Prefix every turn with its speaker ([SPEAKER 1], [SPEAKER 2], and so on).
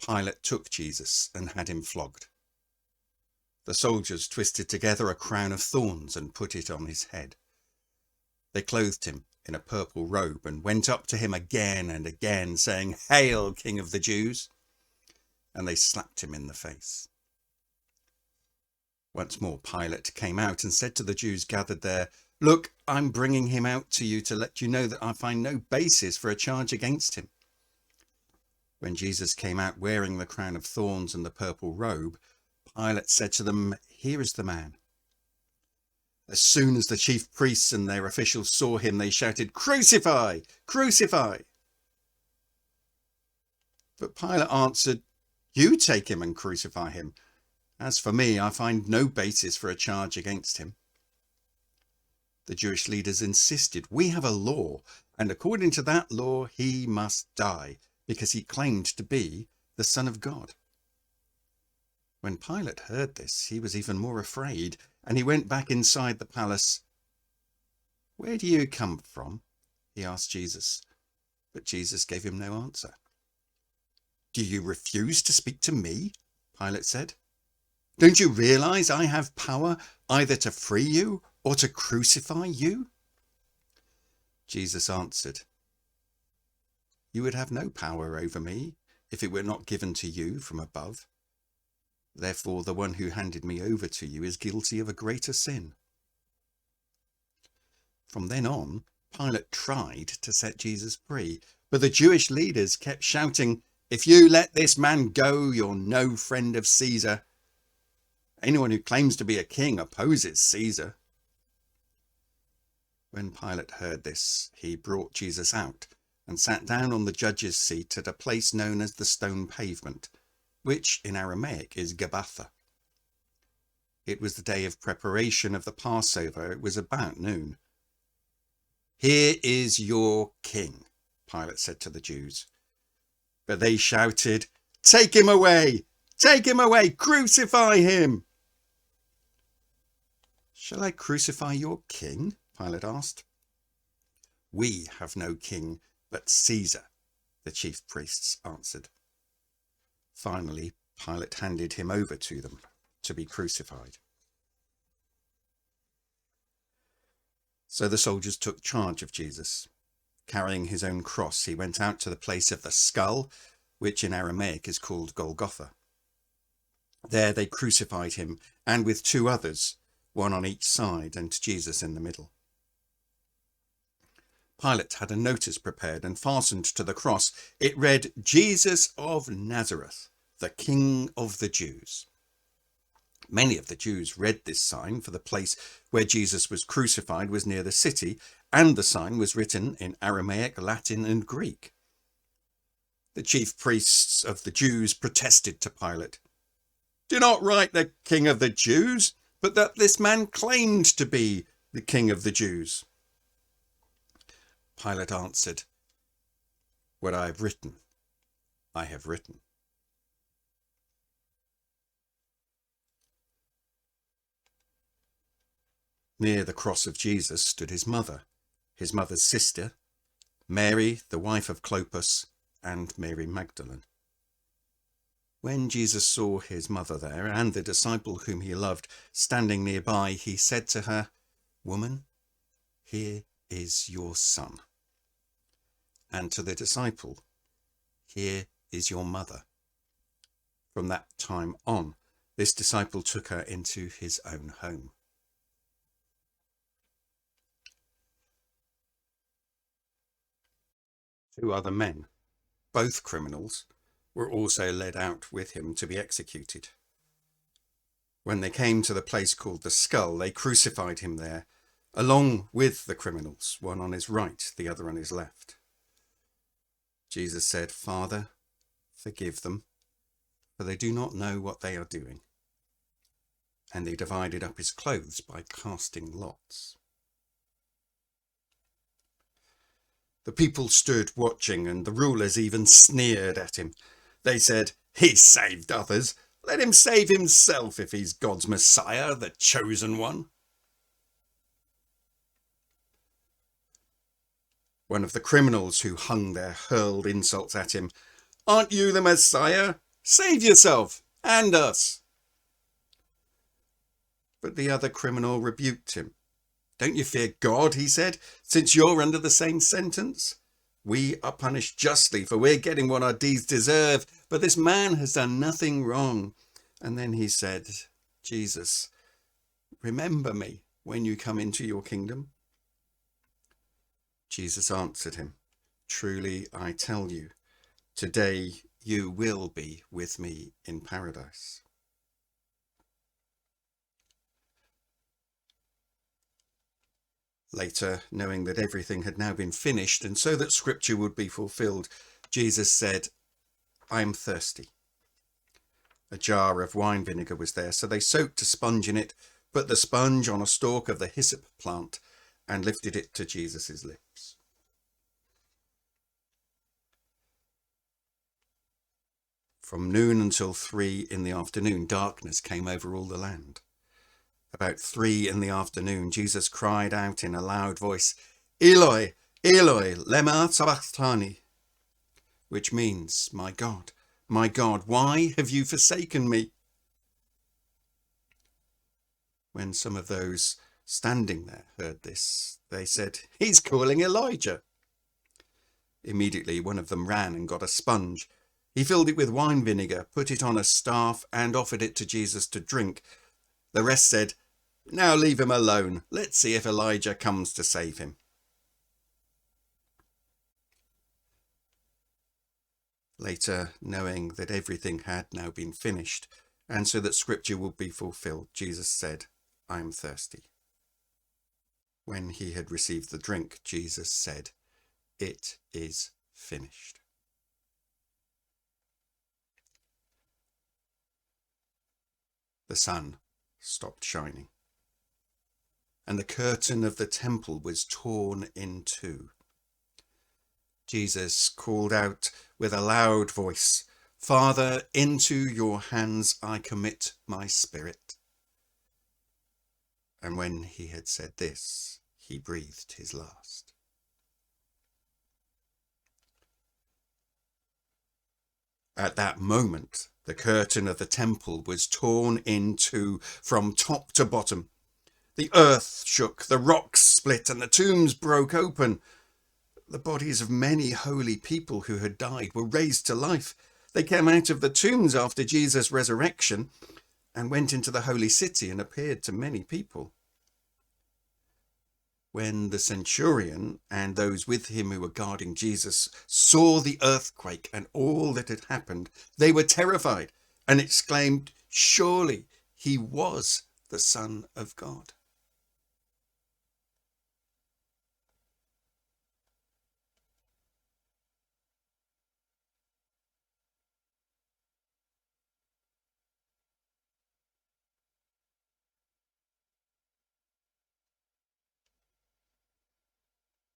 [SPEAKER 1] Pilate took Jesus and had him flogged. The soldiers twisted together a crown of thorns and put it on his head. They clothed him in a purple robe and went up to him again and again, saying, "Hail, King of the Jews!" And they slapped him in the face. Once more Pilate came out and said to the Jews gathered there, "Look, I'm bringing him out to you to let you know that I find no basis for a charge against him." When Jesus came out wearing the crown of thorns and the purple robe, Pilate said to them, "Here is the man." As soon as the chief priests and their officials saw him, they shouted, "Crucify! Crucify!" But Pilate answered, "You take him and crucify him. As for me, I find no basis for a charge against him." The Jewish leaders insisted, "We have a law, and according to that law, he must die, because he claimed to be the Son of God." When Pilate heard this, he was even more afraid, and he went back inside the palace. "Where do you come from?" he asked Jesus, but Jesus gave him no answer. "Do you refuse to speak to me?" Pilate said. "Don't you realize I have power either to free you or to crucify you?" Jesus answered, "You would have no power over me if it were not given to you from above. Therefore, the one who handed me over to you is guilty of a greater sin." From then on, Pilate tried to set Jesus free, but the Jewish leaders kept shouting, "If you let this man go, you're no friend of Caesar. Anyone who claims to be a king opposes Caesar." When Pilate heard this, he brought Jesus out and sat down on the judge's seat at a place known as the Stone Pavement, which in Aramaic is Gabbatha. It was the day of preparation of the Passover. It was about noon. "Here is your king," Pilate said to the Jews. But they shouted, "Take him away! Take him away! Crucify him!" "Shall I crucify your king?" Pilate asked. "We have no king but Caesar," the chief priests answered. Finally, Pilate handed him over to them to be crucified. So the soldiers took charge of Jesus. Carrying his own cross, he went out to the place of the skull, which in Aramaic is called Golgotha. There they crucified him, and with two others, one on each side and Jesus in the middle. Pilate had a notice prepared and fastened to the cross. It read, "Jesus of Nazareth, the King of the Jews." Many of the Jews read this sign, for the place where Jesus was crucified was near the city, and the sign was written in Aramaic, Latin, and Greek. The chief priests of the Jews protested to Pilate, "Do not write the King of the Jews, but that this man claimed to be the King of the Jews." Pilate answered, "What I have written, I have written." Near the cross of Jesus stood his mother's sister, Mary, the wife of Clopas, and Mary Magdalene. When Jesus saw his mother there and the disciple whom he loved standing nearby, he said to her, "Woman, here is your son." And to the disciple, "Here is your mother." From that time on, this disciple took her into his own home. Two other men, both criminals, were also led out with him to be executed. When they came to the place called the Skull, they crucified him there, along with the criminals, one on his right, the other on his left. Jesus said, "Father, forgive them, for they do not know what they are doing." And they divided up his clothes by casting lots. The people stood watching, and the rulers even sneered at him. They said, "He saved others. Let him save himself if he's God's Messiah, the chosen one." One of the criminals who hung there hurled insults at him. "Aren't you the Messiah? Save yourself and us." But the other criminal rebuked him. "Don't you fear God," he said, "since you're under the same sentence? We are punished justly, for we're getting what our deeds deserve, but this man has done nothing wrong." And then he said, "Jesus, remember me when you come into your kingdom." Jesus answered him, "Truly I tell you, today you will be with me in paradise." Later, knowing that everything had now been finished, and so that scripture would be fulfilled, Jesus said, "I am thirsty." A jar of wine vinegar was there, so they soaked a sponge in it, put the sponge on a stalk of the hyssop plant, and lifted it to Jesus' lips. From noon until 3 in the afternoon, darkness came over all the land. About 3 in the afternoon, Jesus cried out in a loud voice, "Eloi, Eloi, lema sabachthani," which means, my God, why have you forsaken me?" When some of those standing there heard this, they said, "He's calling Elijah." Immediately one of them ran and got a sponge. He filled it with wine vinegar, put it on a staff, and offered it to Jesus to drink. The rest said, "Now leave him alone. Let's see if Elijah comes to save him." Later, knowing that everything had now been finished, and so that scripture would be fulfilled, Jesus said, "I am thirsty." When he had received the drink, Jesus said, "It is finished." The sun stopped shining, and the curtain of the temple was torn in two. Jesus called out with a loud voice, "Father, into your hands I commit my spirit." And when he had said this, he breathed his last. At that moment, the curtain of the temple was torn in two from top to bottom. The earth shook, the rocks split, and the tombs broke open. The bodies of many holy people who had died were raised to life. They came out of the tombs after Jesus' resurrection and went into the holy city and appeared to many people. When the centurion and those with him who were guarding Jesus saw the earthquake and all that had happened, they were terrified and exclaimed, "Surely he was the Son of God."